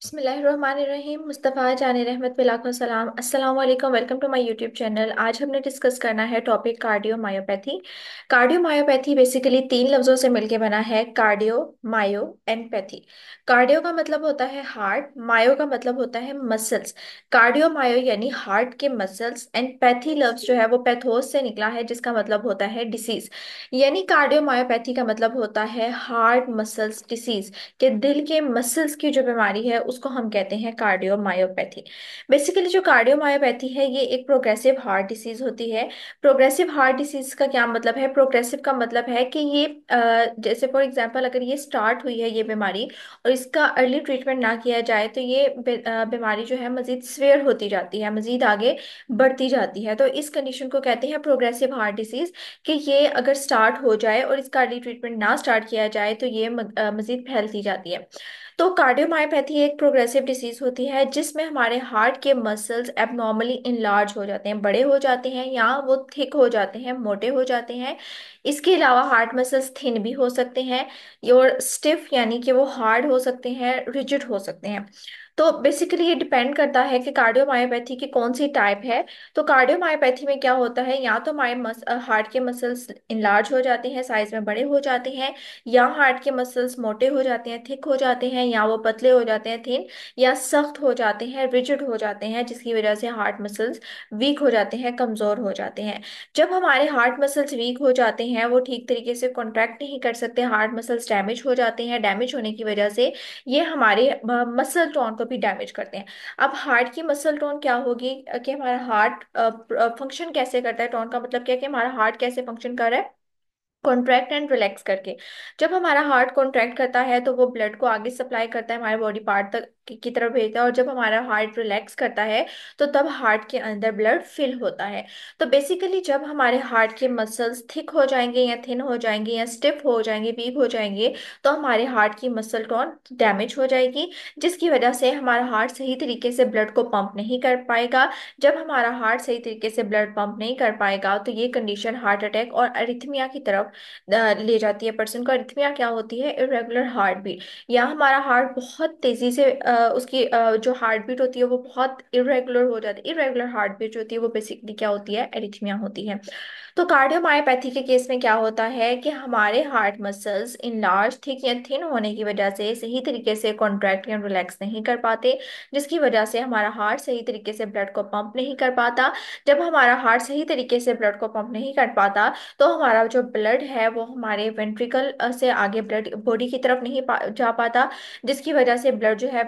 बिस्मिल्लाहिर्रहमानिर्रहीम। मुस्तफ़ा जान रहमत पे लाखों सलाम। अस्सलाम वालेकुम। Welcome to my YouTube channel. आज हमने डिस्कस करना है टॉपिक कार्डियोमायोपैथी। कार्डियोमायोपैथी बेसिकली तीन लफ्ज़ों से मिलके बना है, cardio, myo and pathy. Cardio का मतलब होता है हार्ट, मायो का मतलब होता है मसल्स। कार्डियो मायो यानी हार्ट के मसल्स, एंड पैथी लफ्ज़ जो है वो पैथोस से निकला है जिसका मतलब होता है डिसीज। यानी कार्डियोमायोपैथी का मतलब होता है हार्ट मसल्स डिसीज, कि दिल के मसल्स की जो बीमारी है उसको हम कहते हैं कार्डियोमायोपैथी। बेसिकली जो कार्डियोमायोपैथी है ये एक प्रोग्रेसिव हार्ट डिसीज होती है। प्रोग्रेसिव हार्ट डिसीज का क्या मतलब है? प्रोग्रेसिव का मतलब है कि ये जैसे फॉर एग्जांपल अगर ये स्टार्ट हुई है ये बीमारी और इसका अर्ली ट्रीटमेंट ना किया जाए तो ये बीमारी जो है मजीद स्वेयर होती जाती है, मजीद आगे बढ़ती जाती है। तो इस कंडीशन को कहते हैं प्रोग्रेसिव हार्ट डिसीज, कि ये अगर स्टार्ट हो जाए और इसका अर्ली ट्रीटमेंट ना स्टार्ट किया जाए तो ये मजीद फैलती जाती है। तो कार्डियोमायोपैथी एक प्रोग्रेसिव डिसीज होती है जिसमें हमारे हार्ट के मसल्स एबनॉर्मली इनलार्ज हो जाते हैं, बड़े हो जाते हैं, या वो थिक हो जाते हैं, मोटे हो जाते हैं। इसके अलावा हार्ट मसल्स थिन भी हो सकते हैं, और स्टिफ यानी कि वो हार्ड हो सकते हैं, रिजिड हो सकते हैं। तो बेसिकली ये डिपेंड करता है कि कार्डियोमायोपैथी की कौन सी टाइप है। तो कार्डियोमायोपैथी में क्या होता है, या तो हमारे हार्ट के मसल्स इनलार्ज हो जाते हैं, साइज में बड़े हो जाते हैं, या हार्ट के मसल्स मोटे हो जाते हैं, थिक हो जाते हैं, या वो पतले हो जाते हैं, थिन, या सख्त हो जाते हैं, रिजिड हो जाते हैं, जिसकी वजह से हार्ट मसल्स वीक हो जाते हैं, कमजोर हो जाते हैं। जब हमारे हार्ट मसल्स वीक हो जाते हैं, वो ठीक तरीके से कॉन्ट्रैक्ट नहीं कर सकते, हार्ट मसल्स डैमेज हो जाते हैं, डैमेज होने की वजह से ये हमारे मसल टोन को भी डैमेज करते हैं। अब हार्ट की मसल टोन क्या होगी, कि हमारा हार्ट फंक्शन कैसे करता है, टोन का मतलब क्या है कि हमारा हार्ट कैसे फंक्शन कर रहा है, कॉन्ट्रैक्ट एंड रिलैक्स करके। जब हमारा हार्ट कॉन्ट्रैक्ट करता है तो वो ब्लड को आगे सप्लाई करता है, हमारे बॉडी पार्ट तक की तरफ भेजता है, और जब हमारा हार्ट रिलैक्स करता है तो तब हार्ट के अंदर ब्लड फिल होता है। तो बेसिकली जब हमारे हार्ट के मसल्स थिक हो जाएंगे, या थिन हो जाएंगे, या स्टिफ हो जाएंगे, वीक हो जाएंगे, तो हमारे हार्ट की मसल टोन डैमेज हो जाएगी, जिसकी वजह से हमारा हार्ट सही तरीके से ब्लड को पंप नहीं कर पाएगा। जब हमारा हार्ट सही तरीके से ब्लड पंप नहीं कर पाएगा तो ये कंडीशन हार्ट अटैक और अरिथमिया की तरफ ले जाती है पर्सन को। अरिथमिया क्या होती है? इरेगुलर हार्ट बीट, या हमारा हार्ट बहुत तेजी से उसकी जो हार्ट बीट होती है वो बहुत इरेगुलर हो जाती है। इरेगुलर हार्ट बीट जो होती है वो बेसिकली क्या होती है? एरिथमिया होती है। तो कार्डियोमायोपैथी के केस में क्या होता है कि हमारे heart muscles in large thick या थिन होने की वजह से सही तरीके से कॉन्ट्रैक्ट या रिलैक्स नहीं कर पाते, जिसकी वजह से हमारा हार्ट सही तरीके से ब्लड को पंप नहीं कर पाता। जब हमारा हार्ट सही तरीके से ब्लड को पंप नहीं कर पाता तो हमारा जो ब्लड है वो हमारे वेंट्रिकल से आगे ब्लड बॉडी की तरफ नहीं जा पाता, जिसकी वजह से ब्लड जो है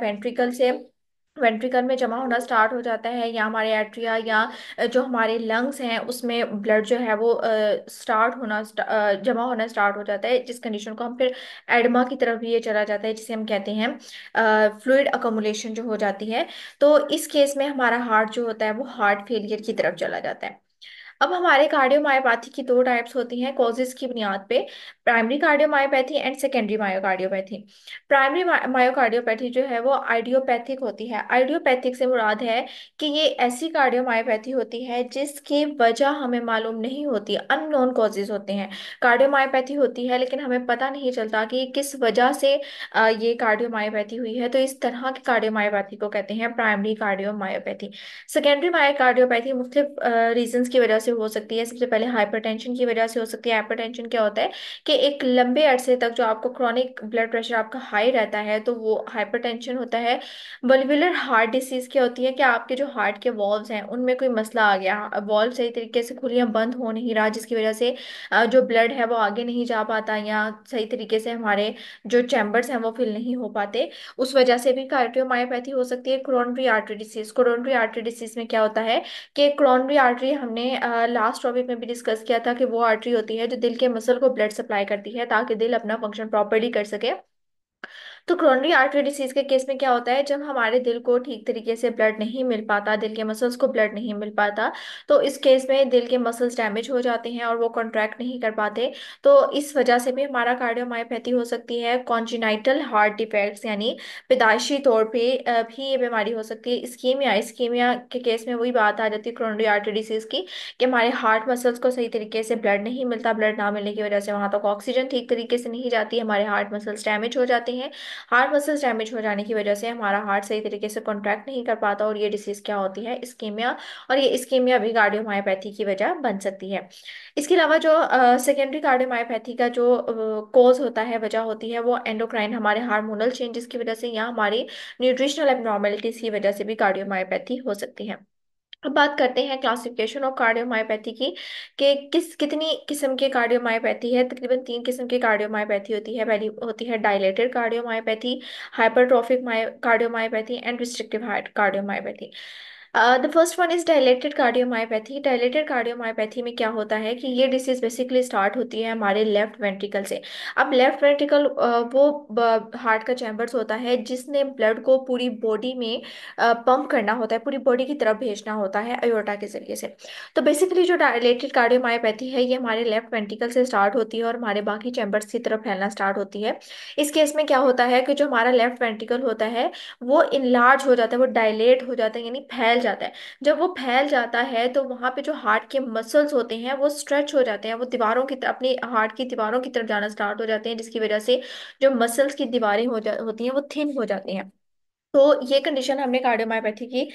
वेंट्रिकल में जमा होना स्टार्ट हो जाता है, या हमारे एट्रिया या जो हमारे लंग्स हैं उसमें ब्लड जो है वो जमा होना स्टार्ट हो जाता है, जिस कंडीशन को हम फिर एडमा की तरफ भी ये चला जाता है, जिसे हम कहते हैं फ्लूइड अकोमुलेशन जो हो जाती है। तो इस केस में हमारा हार्ट जो होता है वो हार्ट फेलियर की तरफ चला जाता है। अब हमारे कार्डियोमायोपैथी की दो टाइप्स होती हैं कॉजेज की बुनियाद पे, primary cardiomyopathy and secondary myocardiopathy. Primary myocardiopathy जो है वो आइडियोपैथिक होती है। आइडियोपैथिक से मुराद है कि ये ऐसी कार्डियोमायोपैथी होती है जिसकी वजह हमें मालूम नहीं होती, अननोन कॉजेज होते हैं। कार्डियोमायोपैथी होती है लेकिन हमें पता नहीं चलता कि किस वजह से ये कार्डियोमायोपैथी हुई है, तो इस तरह की कार्डियोमायोपैथी को कहते हैं प्राइमरी कार्डियोमायोपैथी। सेकेंडरी मायोकार्डियोपैथी मुख्तलिफ रीजंस की वजह से हो सकती है। सबसे पहले हाइपरटेंशन की वजह से हो सकती है। हाइपरटेंशन क्या होता है कि एक लंबे अरसे तक जो आपको क्रॉनिक ब्लड प्रेशर आपका हाई रहता है तो वो हाइपरटेंशन होता है। वल्वुलर हार्ट डिसीज क्या होती है कि आपके जो हार्ट के वॉल्व्स हैं उनमें कोई मसला आ गया, वॉल्व सही तरीके से खुल या बंद हो नहीं रहा, जिसकी वजह से जो ब्लड है वो आगे नहीं जा पाता, या सही तरीके से हमारे जो चैम्बर्स हैं वो फिल नहीं हो पाते, उस वजह से भी कार्डियोमायोपैथी हो सकती है। Coronary artery disease, coronary artery disease में क्या होता है कि कोरोनरी आर्टरी हमने लास्ट टॉपिक में भी डिस्कस किया था कि वो आर्टरी होती है जो दिल के मसल को ब्लड सप्लाई करती है ताकि दिल अपना फंक्शन प्रॉपरली कर सके। तो कोरोनरी आर्टरी डिसीज के केस में क्या होता है, जब हमारे दिल को ठीक तरीके से ब्लड नहीं मिल पाता, दिल के मसल्स को ब्लड नहीं मिल पाता, तो इस केस में दिल के मसल्स डैमेज हो जाते हैं और वो कॉन्ट्रैक्ट नहीं कर पाते। तो इस वजह से भी हमारा कार्डियोमायोपैथी हो सकती है। कॉन्जिनाइटल हार्ट डिफेक्ट्स यानी पैदाइशी तौर पे भी ये बीमारी हो सकती है। इस्कीमिया, इस्कीमिया के केस में वही बात आ जाती है कोरोनरी आर्टरी डिसीज की, कि हमारे हार्ट मसल्स को सही तरीके से ब्लड नहीं मिलता, ब्लड ना मिलने की वजह से वहां तक ऑक्सीजन ठीक तरीके से नहीं जाती, हमारे हार्ट मसल्स डैमेज हो जाते हैं। हार्ट मसल्स डैमेज हो जाने की वजह से हमारा हार्ट सही तरीके से कॉन्ट्रैक्ट नहीं कर पाता, और ये डिसीज क्या होती है, इस्कीमिया। और ये इस्कीमिया भी कार्डियोमायोपैथी की वजह बन सकती है। इसके अलावा जो सेकेंडरी कार्डियोमायोपैथी का जो कोज होता है, वजह होती है, वो एंडोक्राइन, हमारे हार्मोनल चेंजेस की वजह से या हमारी न्यूट्रिशनल एबनॉर्मेलिटीज की वजह से भी कार्डियोमायोपैथी हो सकती है। अब बात करते हैं क्लासिफिकेशन ऑफ कार्डियोमायोपैथी की, कि कितनी किस्म की कार्डियोमायोपैथी है। तकरीबन तीन किस्म की कार्डियोमायोपैथी होती है। पहली होती है dilated cardiomyopathy, hypertrophic cardiomyopathy and restrictive heart cardiomyopathy. The first one is dilated cardiomyopathy. Dilated cardiomyopathy में क्या होता है कि ये डिसीज बेसिकली स्टार्ट होती है हमारे लेफ्ट वेंट्रिकल से। अब लेफ्ट वेंट्रिकल वो हार्ट का चैम्बर्स होता है जिसने ब्लड को पूरी बॉडी में पंप करना होता है, पूरी बॉडी की तरफ भेजना होता है अयोर्टा के जरिए से। तो बेसिकली जो डायलेटेड कार्डियोमायोपैथी है, ये हमारे लेफ्ट वेंट्रिकल से स्टार्ट होती है और हमारे बाकी चैम्बर्स की तरफ फैलना स्टार्ट होती है। इस केस में क्या होता है कि जो हमारा लेफ्ट वेंट्रिकल होता है वो इनलार्ज हो जाता है, वो डायलेट हो जाता है, यानी फैल जाता है। जब वो फैल जाता है तो वहां पे जो हार्ट के मसल्स होते हैं वो स्ट्रेच हो जाते हैं, वो दीवारों की तरफ, अपनी हार्ट की दीवारों की तरफ जाना स्टार्ट हो जाते हैं, जिसकी वजह से जो मसल्स की दीवारें होती हैं वो थिन हो जाती हैं। तो ये कंडीशन हमने कार्डियोमायोपैथी की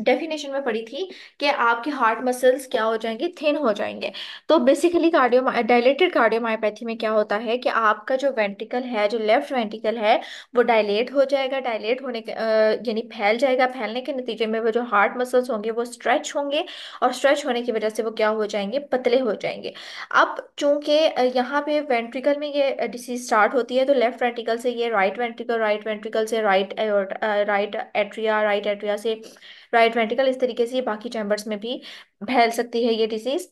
डेफिनेशन में पढ़ी थी, कि आपके हार्ट मसल्स क्या हो जाएंगे, थिन हो जाएंगे। तो बेसिकली डायलेटेड कार्डियोमायोपैथी में क्या होता है कि आपका जो वेंट्रिकल है, जो लेफ्ट वेंट्रिकल है, वो डायलेट हो जाएगा। डायलेट होने के यानी फैल जाएगा। फैलने के नतीजे में वो जो हार्ट मसल्स होंगे वो स्ट्रेच होंगे, और स्ट्रेच होने की वजह से वो क्या हो जाएंगे, पतले हो जाएंगे। अब चूंकि यहाँ पे वेंट्रिकल में ये डिसीज स्टार्ट होती है, तो लेफ्ट वेंट्रिकल से ये राइट वेंट्रिकल से राइट एट्रिया से राइट वेंट्रिकल, इस तरीके से ये बाकी चैम्बर्स में भी फैल सकती है ये डिसीज।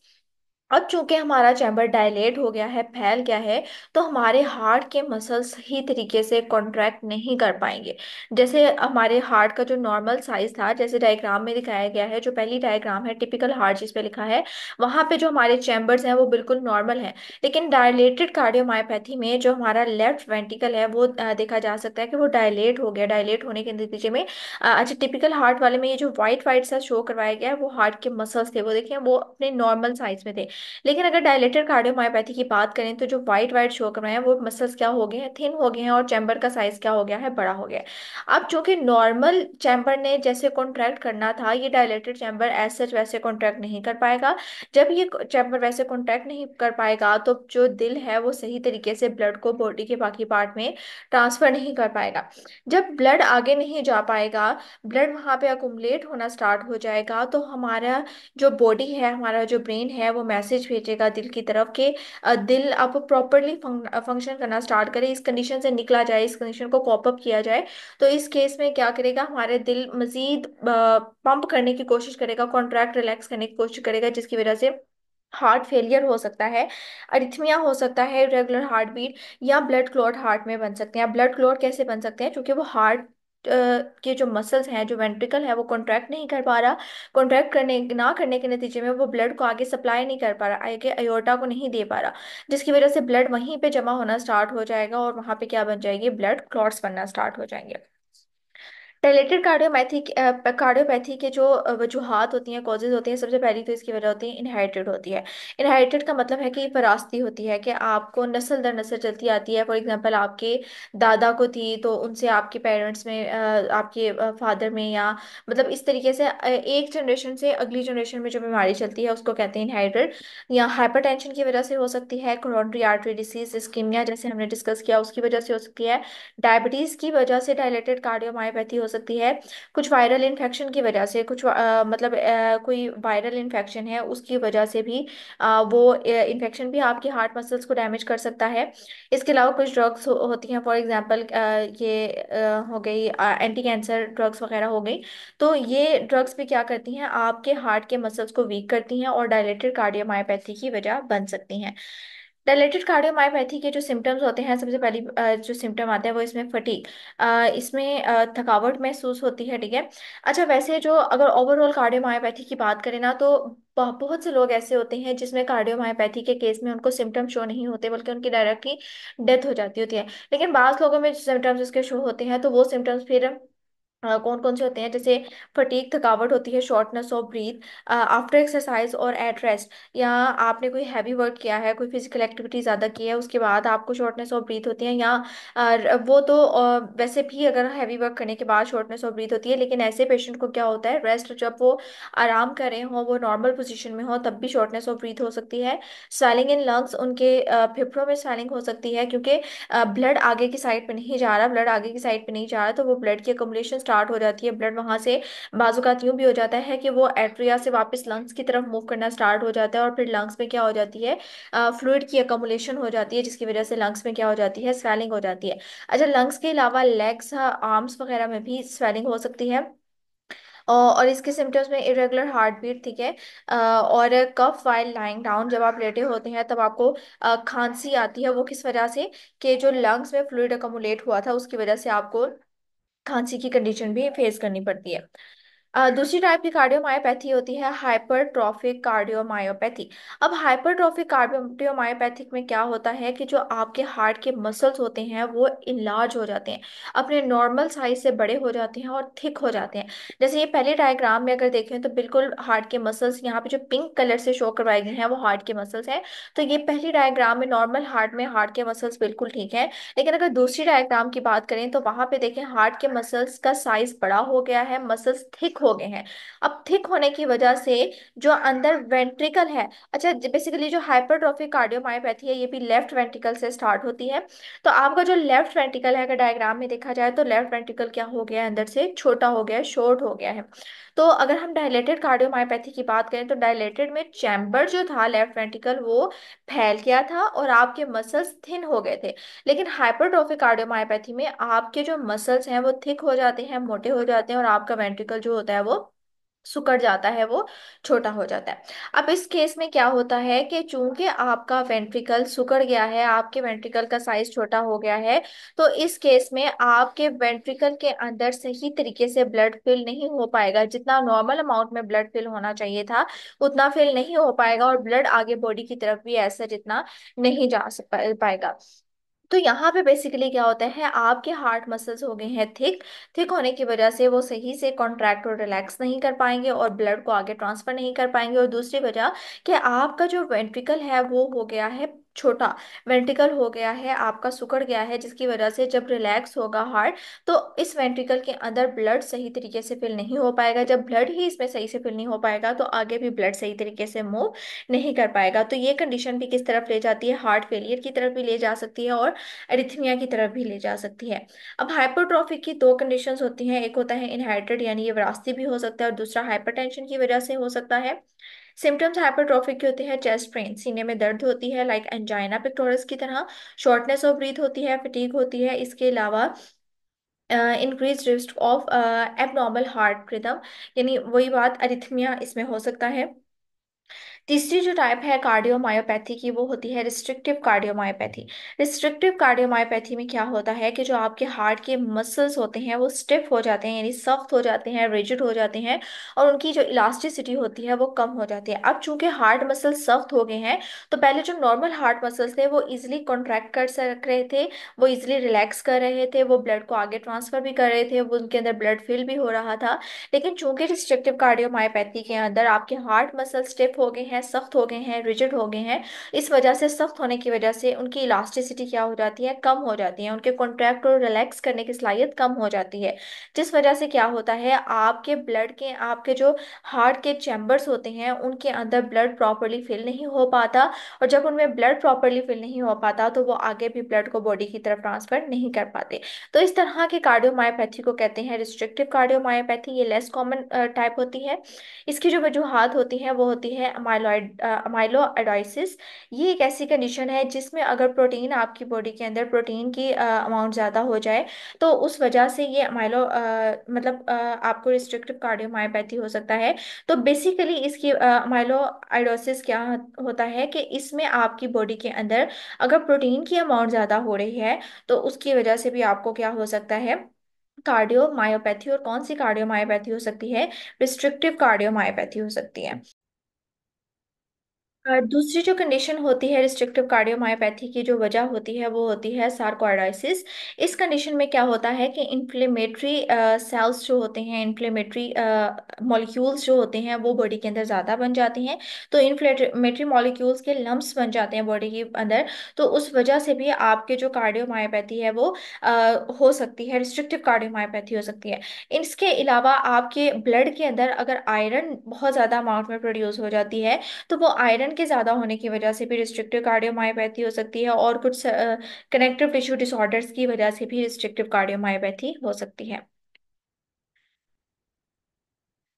अब चूंकि हमारा चैम्बर डायलेट हो गया है, फैल गया है, तो हमारे हार्ट के मसल्स सही तरीके से कॉन्ट्रैक्ट नहीं कर पाएंगे। जैसे हमारे हार्ट का जो नॉर्मल साइज था, जैसे डायग्राम में दिखाया गया है, जो पहली डायग्राम है टिपिकल हार्ट जिस पे लिखा है, वहां पे जो हमारे चैम्बर्स हैं वो बिल्कुल नॉर्मल है। लेकिन डायलेटेड कार्डियोमायोपैथी में जो हमारा लेफ्ट वेंट्रिकल है वो देखा जा सकता है कि वो डायलेट हो गया। डायलेट होने के नतीजे में अच्छा, टिपिकल हार्ट वाले में ये जो व्हाइट व्हाइट सा शो करवाया गया है, वो हार्ट के मसल्स थे, वो देखिए वो अपने नॉर्मल साइज में थे। लेकिन अगर डायलेटेड कार्डियोमायोपैथी की बात करें तो जो व्हाइट व्हाइट शो कर रहे हैं वो मसल्स क्या हो गए हैं, थिन हो गए हैं, और चैम्बर का साइज क्या हो गया है, बड़ा हो गया है। अब चूंकि नॉर्मल चैम्बर ने जैसे कॉन्ट्रैक्ट करना था, ये डायलेटेड चैम्बर एज सच वैसे कॉन्ट्रैक्ट नहीं कर पाएगा। जब ये चैम्बर वैसे कॉन्ट्रैक्ट नहीं कर पाएगा तो जो दिल है वो सही तरीके से ब्लड को बॉडी के बाकी पार्ट में ट्रांसफर नहीं कर पाएगा। जब ब्लड आगे नहीं जा पाएगा, ब्लड वहां पे अकुमुलेट होना स्टार्ट हो जाएगा, तो हमारा जो बॉडी है, हमारा जो ब्रेन है, वो मैसेज भेजेगा दिल की तरफ कि दिल अब प्रॉपरली फंक्शन करना स्टार्ट करे, इस कंडीशन से निकला जाए, इस कंडीशन को कॉप अप किया जाए। तो इस केस में क्या करेगा, हमारे दिल मजीद पंप करने की कोशिश करेगा, कॉन्ट्रैक्ट रिलैक्स करने की कोशिश करेगा, जिसकी वजह से हार्ट फेलियर हो सकता है, अरिथमिया हो सकता है, इरेगुलर हार्ट बीट, या ब्लड क्लॉट हार्ट में बन सकते हैं। ब्लड क्लॉट कैसे बन सकते हैं, क्योंकि वो हार्ट के जो मसल्स हैं, जो वेंट्रिकल है, वो कॉन्ट्रैक्ट नहीं कर पा रहा। कॉन्ट्रैक्ट करने ना करने के नतीजे में वो ब्लड को आगे सप्लाई नहीं कर पा रहा, आगे अयोर्टा को नहीं दे पा रहा, जिसकी वजह से ब्लड वहीं पे जमा होना स्टार्ट हो जाएगा, और वहां पे क्या बन जाएगी, ब्लड क्लॉट्स बनना स्टार्ट हो जाएंगे। डायलेटेड कार्डियोपैथी के जो वजूहात होती हैं, कॉजेज होती हैं, सबसे पहली तो इसकी वजह होती है इनहेरिटेड होती है। इनहेरिटेड का मतलब है कि विरासती होती है, कि आपको नस्ल दर नस्ल चलती आती है। फॉर एग्जांपल आपके दादा को थी, तो उनसे आपके पेरेंट्स में, आपके फादर में, या मतलब इस तरीके से एक जनरेशन से अगली जनरेशन में जो बीमारी चलती है उसको कहते हैं इनहेरिटेड। या हाइपरटेंशन की वजह से हो सकती है, कोरोनरी आर्टरी डिसीज, इस्कीमिया जैसे हमने डिस्कस किया उसकी वजह से हो सकती है। डायबिटीज की वजह से डायलेटेड कार्डियोमायोपैथी हो सकती है। कुछ वायरल इन्फेक्शन की वजह से, कुछ मतलब कोई वायरल इन्फेक्शन है उसकी वजह से भी वो इन्फेक्शन भी आपके हार्ट मसल्स को डैमेज कर सकता है। इसके अलावा कुछ ड्रग्स होती हैं, फॉर एग्जांपल ये हो गई एंटी कैंसर ड्रग्स वगैरह हो गई। तो ये ड्रग्स भी क्या करती हैं, आपके हार्ट के मसल्स को वीक करती हैं, और डायलेटेड कार्डियोमायोपैथी की वजह बन सकती हैं। डायलेटेड कार्डियोमायोपैथी के जो सिम्टम्स होते हैं, सबसे पहली जो सिम्टम आता है वो इसमें फटीग, इसमें थकावट महसूस होती है, ठीक है। अच्छा, वैसे जो अगर ओवरऑल कार्डियोमायोपैथी की बात करें ना, तो बहुत से लोग ऐसे होते हैं जिसमें कार्डियोमायोपैथी के केस में उनको सिम्टम शो नहीं होते, बल्कि उनकी डायरेक्टली डेथ हो जाती होती है। लेकिन बाज़ लोगों में सिम्टम्स इसके शो होते हैं, तो वो सिम्टम्स फिर कौन कौन से होते हैं, जैसे फटीग, थकावट होती है, shortness of breath after exercise और एट रेस्ट, या आपने कोई हैवी वर्क किया है, कोई फिजिकल एक्टिविटी ज़्यादा की है, उसके बाद आपको शॉर्टनेस ऑफ ब्रीथ होती है, या वो तो वैसे भी अगर हैवी वर्क करने के बाद शॉर्टनेस ऑफ ब्रीथ होती है, लेकिन ऐसे पेशेंट को क्या होता है, रेस्ट जब वो आराम कर रहे हो, वो नॉर्मल पोजिशन में हो, तब भी शॉर्टनेस ऑफ ब्रीथ हो सकती है। स्वेलिंग इन लंग्स, उनके फेफड़ों में स्वेलिंग हो सकती है, क्योंकि ब्लड आगे की साइड पे नहीं जा रहा, ब्लड आगे की साइड पे नहीं जा रहा, तो वो ब्लड की अकोमुलेशन स्टार्ट हो जाती है, ब्लड वहां से बाजुकात यूं भी हो जाता है कि वो एट्रिया से वापस लंग्स की तरफ मूव करना स्टार्ट हो जाता है, और फिर लंग्स में क्या हो जाती है, फ्लूइड की अकोमुलेशन हो जाती है, जिसकी वजह से लंग्स में क्या हो जाती है, स्वेलिंग हो जाती है। अच्छा, लंग्स के अलावा लेग्स, आर्म्स वगैरह में भी स्वेलिंग हो सकती है। और इसके सिम्टम्स में इरेगुलर हार्ट बीट, ठीक है, और कफ वाइल लाइंग डाउन, जब आप लेटे होते हैं तब आपको खांसी आती है, वो किस वजह से, कि जो लंग्स में फ्लूइड अकोमुलेट हुआ था उसकी वजह से आपको खांसी की कंडीशन भी फेस करनी पड़ती है। दूसरी टाइप की कार्डियोमायोपैथी होती है हाइपरट्रॉफिक कार्डियोमायोपैथी। अब हाइपरट्रॉफिक कार्डियोमायोपैथिक में क्या होता है कि जो आपके हार्ट के मसल्स होते हैं वो इनलार्ज हो जाते हैं, अपने नॉर्मल साइज से बड़े हो जाते हैं और थिक हो जाते हैं। जैसे ये पहले डायग्राम में अगर देखें तो बिल्कुल हार्ट के मसल्स यहाँ पे जो पिंक कलर से शो करवाए गए हैं वो हार्ट के मसल्स हैं। तो ये पहली डायग्राम में नॉर्मल हार्ट में हार्ट के मसल्स बिल्कुल ठीक है। लेकिन अगर दूसरी डायग्राम की बात करें तो वहां पे देखें हार्ट के मसल्स का साइज बड़ा हो गया है, मसल्स थिक हो गए हैं। अब थिक होने की वजह से जो अंदर वेंट्रिकल है, अच्छा बेसिकली जो हाइपरट्रॉफिक कार्डियोमायोपैथी है ये भी लेफ्ट वेंट्रिकल से स्टार्ट होती है। तो आपका जो लेफ्ट वेंट्रिकल है, अगर डायग्राम में देखा जाए तो लेफ्ट वेंट्रिकल क्या हो गया है, अंदर से छोटा हो गया है, शॉर्ट हो गया है। तो अगर हम डायलेटेड कार्डियोमायोपैथी की बात करें तो डायलेटेड में चैम्बर जो था लेफ्ट वेंट्रिकल वो फैल गया था और आपके मसल्स थिन हो गए थे। लेकिन हाइपरट्रॉफिक कार्डियोमायोपैथी में आपके जो मसल्स हैं वो थिक हो जाते हैं, मोटे हो जाते हैं, और आपका वेंट्रिकल जो होता है वो सुकड़ जाता है, वो छोटा हो जाता है। अब इस केस में क्या होता है कि चूंकि आपका वेंट्रिकल सिकुड़ गया है, आपके वेंट्रिकल का साइज छोटा हो गया है, तो इस केस में आपके वेंट्रिकल के अंदर सही तरीके से ब्लड फिल नहीं हो पाएगा, जितना नॉर्मल अमाउंट में ब्लड फिल होना चाहिए था उतना फिल नहीं हो पाएगा, और ब्लड आगे बॉडी की तरफ भी ऐसा जितना नहीं जा पाएगा। तो यहाँ पे बेसिकली क्या होता है, आपके हार्ट मसल्स हो गए हैं थिक, थिक होने की वजह से वो सही से कॉन्ट्रैक्ट और रिलैक्स नहीं कर पाएंगे और ब्लड को आगे ट्रांसफर नहीं कर पाएंगे। और दूसरी वजह कि आपका जो वेंट्रिकल है वो हो गया है छोटा, वेंट्रिकल हो गया है आपका सिकुड़ गया है, जिसकी वजह से जब रिलैक्स होगा हार्ट तो इस वेंट्रिकल के अंदर ब्लड सही तरीके से फिल नहीं हो पाएगा। जब ब्लड ही इसमें सही से फिल नहीं हो पाएगा तो आगे भी ब्लड सही तरीके से मूव नहीं कर पाएगा। तो ये कंडीशन भी किस तरफ ले जाती है, हार्ट फेलियर की तरफ भी ले जा सकती है और एरिथमिया की तरफ भी ले जा सकती है। अब हाइपरट्रॉफी की दो कंडीशंस होती हैं, एक होता है इनहेरिटेड यानी ये विरासती भी हो सकता है, और दूसरा हाइपरटेंशन की वजह से हो सकता है। सिम्टम्स हाइपरट्रॉफिक के होते हैं चेस्ट पेन, सीने में दर्द होती है लाइक एंजाइना पिक्टोरिस की तरह, शॉर्टनेस ऑफ ब्रीथ होती है, फटीग होती है, इसके अलावा increase risk of abnormal heart rhythm, यानी वही बात अरिथमिया इसमें हो सकता है। तीसरी जो टाइप है कार्डियोमायोपैथी की वो होती है रिस्ट्रिक्टिव कार्डियोमायोपैथी। रिस्ट्रिक्टिव कार्डियोमायोपैथी में क्या होता है कि जो आपके हार्ट के मसल्स होते हैं वो स्टिफ हो जाते हैं, यानी सख्त हो जाते हैं, रिजिड हो जाते हैं, और उनकी जो इलास्टिसिटी होती है वो कम हो जाती है। अब चूंकि हार्ट मसल सख्त हो गए हैं तो पहले जो नॉर्मल हार्ट मसल्स थे वो इजिली कॉन्ट्रैक्ट कर सक रहे थे, वो इजिली रिलैक्स कर रहे थे, वो ब्लड को आगे ट्रांसफर भी कर रहे थे, वो उनके अंदर ब्लड फिल भी हो रहा था। लेकिन चूंकि रिस्ट्रिक्टिव कार्डियोमायोपैथी के अंदर आपके हार्ट मसल स्टिफ हो गए हैं, सख्त हो गए हैं, रिजिड हो गए हैं, इस वजह से सख्त होने की वजह से उनकी इलास्टिसिटी क्या हो जाती है, कम हो जाती है, उनके कॉन्ट्रैक्ट और रिलैक्स करने की सलाहियत कम हो जाती है। जिस वजह से क्या होता है, आपके ब्लड के आपके जो हार्ट के चैम्बर्स होते हैं उनके अंदर ब्लड प्रॉपरली फिल नहीं हो पाता, और जब उनमें ब्लड प्रॉपरली फिल नहीं हो पाता तो वो आगे भी ब्लड को बॉडी की तरफ ट्रांसफर नहीं कर पाते। तो इस तरह के कार्डियोमायोपैथी को कहते हैं रिस्ट्रिक्टिव कार्डियोमायोपैथी, ये लेस कॉमन टाइप होती है। इसकी जो वजूहात होती हैं वो होती है अमाइलोइडोसिस। ये एक ऐसी कंडीशन है जिसमें अगर प्रोटीन आपकी बॉडी के अंदर प्रोटीन की अमाउंट ज़्यादा हो जाए तो उस वजह से ये मतलब आपको रिस्ट्रिक्टिव कार्डियोमायोपैथी हो सकता है। तो बेसिकली इसकी अमाइलोइडोसिस क्या होता है कि इसमें आपकी बॉडी के अंदर अगर प्रोटीन की अमाउंट ज़्यादा हो रही है तो उसकी वजह से भी आपको क्या हो सकता है, कार्डियोमायोपैथी। और कौन सी कार्डियोमायोपैथी हो सकती है, रिस्ट्रिक्टिव कार्डियोमायोपैथी हो सकती है। दूसरी जो कंडीशन होती है रिस्ट्रिक्टिव कार्डियोमायोपैथी की, जो वजह होती है वो होती है सार्कोइडोसिस। इस कंडीशन में क्या होता है कि इन्फ्लेमेटरी सेल्स जो होते हैं, इन्फ्लेमेटरी मॉलिक्यूल्स जो होते हैं वो बॉडी के अंदर ज़्यादा बन जाते हैं। तो इन्फ्लेमेटरी मॉलिक्यूल्स के लम्प्स बन जाते हैं बॉडी के अंदर। तो उस वजह से भी आपके जो कार्डियोमायोपैथी है वो हो सकती है, रिस्ट्रिक्टिव कार्डियोमायोपैथी हो सकती है। इसके अलावा आपके ब्लड के अंदर अगर आयरन बहुत ज़्यादा अमाउंट में प्रोड्यूस हो जाती है, तो वो आयरन के ज्यादा होने की वजह से भी रिस्ट्रिक्टिव कार्डियोमायोपैथी हो सकती है, और कुछ कनेक्टिव टिश्यू डिसऑर्डर्स की वजह से भी रिस्ट्रिक्टिव कार्डियोमायोपैथी हो सकती है।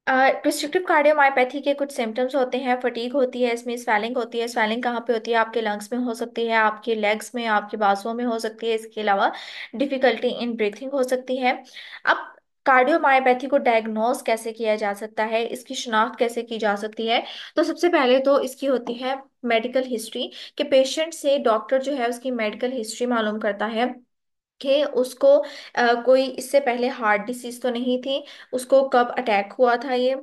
रिस्ट्रिक्टिव कार्डियोमायोपैथी के कुछ सिम्टम्स होते हैं। फटीग होती है, इसमें स्वेलिंग होती है। स्वेलिंग कहाँ पे होती है? आपके लंग्स में हो सकती है, आपके लेग्स में, आपके बाजुओं में हो सकती है। इसके अलावा डिफिकल्टी इन ब्रीथिंग हो सकती है। अब कार्डियोमायोपैथी को डायग्नोज कैसे किया जा सकता है, इसकी शिनाख्त कैसे की जा सकती है? तो सबसे पहले तो इसकी होती है मेडिकल हिस्ट्री, कि पेशेंट से डॉक्टर जो है उसकी मेडिकल हिस्ट्री मालूम करता है कि उसको कोई इससे पहले हार्ट डिसीज तो नहीं थी, उसको कब अटैक हुआ था ये,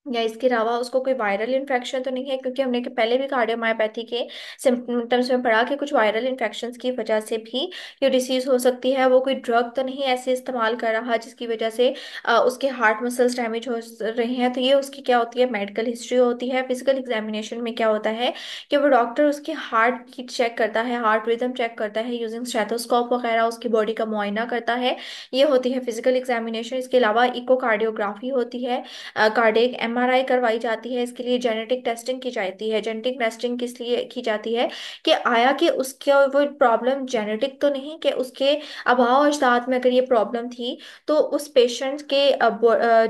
या इसके अलावा उसको कोई वायरल इन्फेक्शन तो नहीं है, क्योंकि हमने कि पहले भी कार्डियोमायोपैथी के सिम्टम्स में पढ़ा कि कुछ वायरल इन्फेक्शंस की वजह से भी ये डिसीज हो सकती है। वो कोई ड्रग तो नहीं ऐसे इस्तेमाल कर रहा जिसकी वजह से उसके हार्ट मसल्स डैमेज हो रहे हैं। तो ये उसकी क्या होती है, मेडिकल हिस्ट्री होती है। फिजिकल एग्जामिनेशन में क्या होता है कि वो डॉक्टर उसके हार्ट की चेक करता है, हार्ट रिदम चेक करता है यूजिंग स्टेथोस्कोप वगैरह, उसकी बॉडी का मुआयना करता है। ये होती है फिजिकल एग्जामिनेशन। इसके अलावा इकोकार्डियोग्राफी होती है, कार्डियक एमआरआई करवाई जाती है। इसके लिए जेनेटिक टेस्टिंग की जाती है। जेनेटिक टेस्टिंग किस लिए की जाती है कि आया कि उसके वो प्रॉब्लम जेनेटिक तो नहीं, कि उसके आबाओ अजदाद में अगर ये प्रॉब्लम थी तो उस पेशेंट के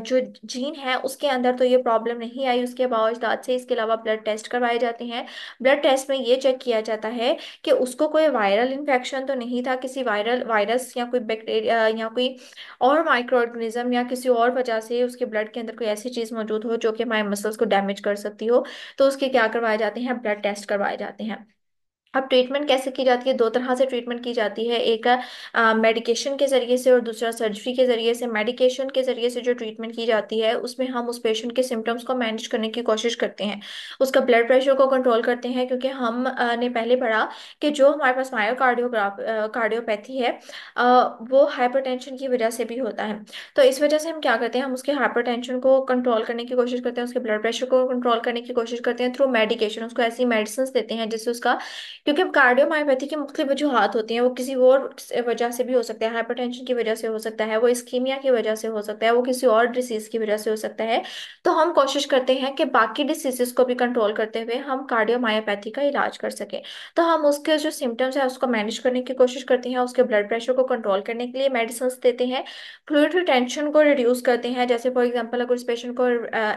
जो जीन है उसके अंदर तो ये प्रॉब्लम नहीं आई उसके आबाओ अजदाद से। इसके अलावा ब्लड टेस्ट करवाए जाते हैं। ब्लड टेस्ट में ये चेक किया जाता है कि उसको कोई वायरल इन्फेक्शन तो नहीं था, किसी वायरल वायरस या कोई बैक्टीरिया या कोई और माइक्रो ऑर्गेनिज्म, या किसी और वजह से उसके ब्लड के अंदर कोई ऐसी चीज मौजूद हो जो कि हमारे मसल्स को डैमेज कर सकती हो। तो उसके क्या करवाए जाते हैं, ब्लड टेस्ट करवाए जाते हैं। अब ट्रीटमेंट कैसे की जाती है? दो तरह से ट्रीटमेंट की जाती है, एक मेडिकेशन के जरिए से और दूसरा सर्जरी के जरिए से। मेडिकेशन के जरिए से जो ट्रीटमेंट की जाती है उसमें हम उस पेशेंट के सिम्टम्स को मैनेज करने की कोशिश करते हैं, उसका ब्लड प्रेशर को कंट्रोल करते हैं, क्योंकि हम ने पहले पढ़ा कि जो हमारे पास मायोकार्डियोग्राफ कार्डियोपैथी है वो हाइपरटेंशन की वजह से भी होता है। तो इस वजह से हम क्या करते हैं, हम उसके हाइपरटेंशन को कंट्रोल करने की कोशिश करते हैं, उसके ब्लड प्रेशर को कंट्रोल करने की कोशिश करते हैं थ्रू मेडिकेशन। उसको ऐसी मेडिसिन देते हैं जिससे उसका, क्योंकि कार्डियोमायोपैथी की मुख्तलिफ वजूहात होती हैं, वो किसी और वजह से भी हो सकता है, हाइपरटेंशन की वजह से हो सकता है, वो इस्कीमिया की वजह से हो सकता है, वो किसी और डिसीज की वजह से हो सकता है। तो हम कोशिश करते हैं कि बाकी डिसीजेस को भी कंट्रोल करते हुए हम कार्डियोमायोपैथी का इलाज कर सकें। तो हम उसके जो सिम्टम्स है उसको मैनेज करने की कोशिश करते हैं, उसके ब्लड प्रेशर को कंट्रोल करने के लिए मेडिसिन देते हैं, फ्लूइड रिटेंशन को रिड्यूस करते हैं। जैसे फॉर एग्जांपल अगर उस पेशेंट को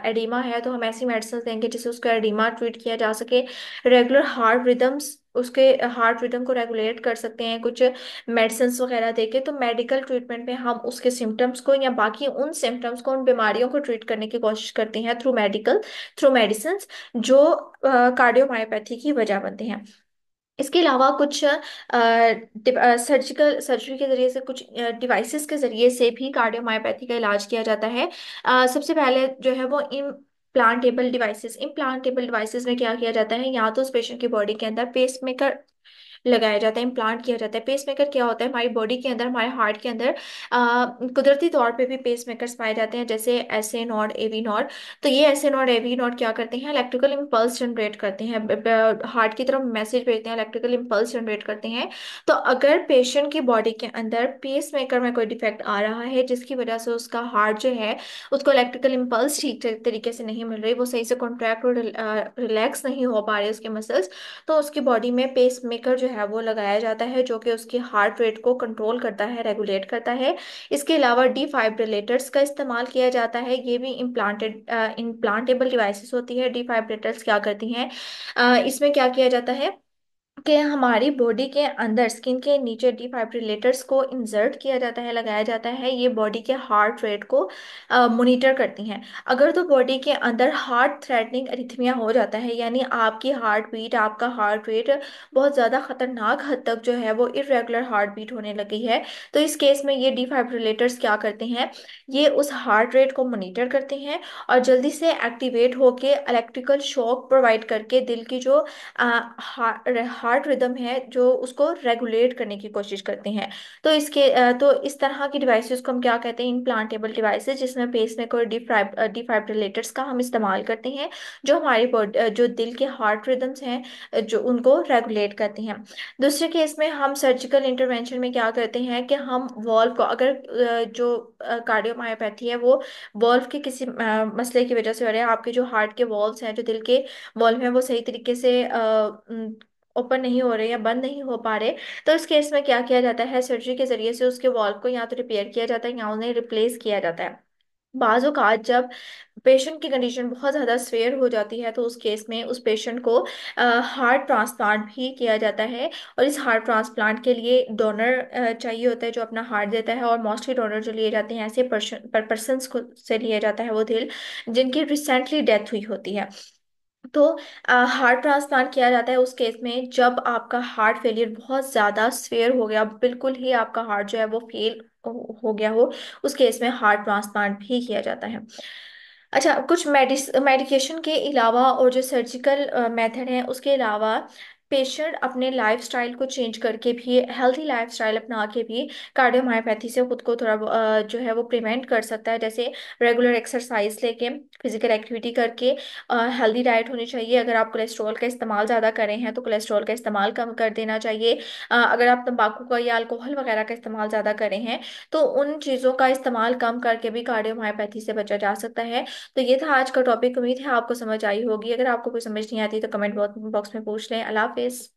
एडिमा है तो हम ऐसी मेडिसिन देंगे जिससे उसका एडिमा ट्रीट किया जा सके। रेगुलर हार्ट रिदम्स, उसके हार्ट रिदम को रेगुलेट कर सकते हैं कुछ मेडिसिन वगैरह देके। तो मेडिकल ट्रीटमेंट में हम उसके सिम्टम्स को या बाकी उन सिम्टम्स को, उन बीमारियों को ट्रीट करने की कोशिश करते हैं थ्रू मेडिसिन जो कार्डियोमायोपैथी की वजह बनते हैं। इसके अलावा कुछ सर्जिकल सर्जरी के जरिए से, कुछ डिवाइसेस के जरिए से भी कार्डियोमायोपैथी का इलाज किया जाता है। सबसे पहले जो है वो इम्प्लांटेबल डिवाइसेस में क्या किया जाता है, या तो उस पेशेंट की बॉडी के अंदर पेसमेकर लगाया जाता है, इम्प्लांट किया जाता है। पेसमेकर क्या होता है, हमारी बॉडी के अंदर, हमारे हार्ट के अंदर कुदरती तौर पे भी पेसमेकर्स पाए जाते हैं, जैसे S A node, A V node. तो ये S A node, A V node क्या करते हैं, इलेक्ट्रिकल इम्पल्स जनरेट करते हैं, हार्ट की तरफ मैसेज भेजते हैं, इलेक्ट्रिकल इम्पल्स जनरेट करते हैं। तो अगर पेशेंट की बॉडी के अंदर पेसमेकर में कोई डिफेक्ट आ रहा है जिसकी वजह से उसका हार्ट जो है उसको इलेक्ट्रिकल इम्पल्स ठीक तरीके से नहीं मिल रही, वो सही से कॉन्ट्रैक्ट और रिलैक्स नहीं हो पा रहे उसके मसल्स, तो उसकी बॉडी में पेस मेकर जो है वो लगाया जाता है, जो कि उसकी हार्ट रेट को कंट्रोल करता है, रेगुलेट करता है। इसके अलावा डिफाइब्रिलेटर्स का इस्तेमाल किया जाता है, ये भी इम्प्लांटेबल डिवाइसेस होती है। डिफाइब्रिलेटर्स क्या करती हैं, इसमें क्या किया जाता है, कि हमारी बॉडी के अंदर स्किन के नीचे डिफाइब्रिलेटर्स को इंसर्ट किया जाता है, लगाया जाता है। ये बॉडी के हार्ट रेट को मॉनिटर करती हैं। अगर तो बॉडी के अंदर हार्ट थ्रेटनिंग अरिथमिया हो जाता है, यानी आपकी हार्ट बीट, आपका हार्ट रेट बहुत ज़्यादा खतरनाक हद तक जो है वो इरेगुलर हार्ट बीट होने लगी है, तो इस केस में ये डिफाइब्रिलेटर्स क्या करते हैं, ये उस हार्ट रेट को मॉनिटर करते हैं और जल्दी से एक्टिवेट होके इलेक्ट्रिकल शॉक प्रोवाइड करके दिल की जो हार्ट रिदम है जो उसको रेगुलेट करने की कोशिश करते हैं। तो तो इस तरह की डिवाइसेस को हम क्या कहते हैं, इम्प्लांटेबल डिवाइसेस, जिसमें पेसमेकर और डिफाइब्रिलेटर्स का हम इस्तेमाल करते हैं, जो हमारी जो दिल के हार्ट रिदम्स हैं जो उनको रेगुलेट करते हैं। दूसरे केस में हम सर्जिकल इंटरवेंशन में क्या करते हैं कि हम वॉल्व को, अगर जो कार्डियोमायोपैथी है वो वॉल्व के किसी मसले की वजह से हो रहा है, आपके जो हार्ट के वॉल्व्स हैं, जो दिल के वॉल्व हैं, वो सही तरीके से ओपन नहीं हो रहे या बंद नहीं हो पा रहे, तो इस केस में क्या किया जाता है, सर्जरी के जरिए से उसके वॉल्व को या तो रिपेयर किया जाता है या उन्हें रिप्लेस किया जाता है। बाजू का जब पेशेंट की कंडीशन बहुत ज़्यादा स्वेयर हो जाती है, तो उस केस में उस पेशेंट को हार्ट ट्रांसप्लांट भी किया जाता है। और इस हार्ट ट्रांसप्लांट के लिए डोनर चाहिए होता है जो अपना हार्ट देता है, और मोस्टली डोनर जो लिए जाते हैं ऐसे पर्सन्स को से लिया जाता है वो दिल जिनकी रिसेंटली डेथ हुई होती है। तो हार्ट ट्रांसप्लांट किया जाता है उस केस में जब आपका हार्ट फेलियर बहुत ज़्यादा स्वेयर हो गया, बिल्कुल ही आपका हार्ट जो है वो फेल हो गया हो, उस केस में हार्ट ट्रांसप्लांट भी किया जाता है। अच्छा, कुछ मेडिकेशन के अलावा और जो सर्जिकल मेथड है उसके अलावा पेशेंट अपने लाइफस्टाइल को चेंज करके भी, हेल्थी लाइफस्टाइल अपना के भी कार्डियोमायोपैथी से खुद को थोड़ा जो है वो प्रिवेंट कर सकता है। जैसे रेगुलर एक्सरसाइज लेके, फिजिकल एक्टिविटी करके, हेल्दी डाइट होनी चाहिए। अगर आप कोलेस्ट्रॉल का इस्तेमाल ज़्यादा कर रहे हैं तो कोलेस्ट्रॉल का इस्तेमाल कम कर देना चाहिए। अगर आप तंबाकू का या अल्कोहल वगैरह का इस्तेमाल ज़्यादा कर रहे हैं तो उन चीज़ों का इस्तेमाल कम करके भी कार्डियोमायोपैथी से बचा जा सकता है। तो ये था आज का टॉपिक। उम्मीद है आपको समझ आई होगी। अगर आपको कोई समझ नहीं आती तो कमेंट बॉक्स में पूछ लें। अल्लाह हाफिज़।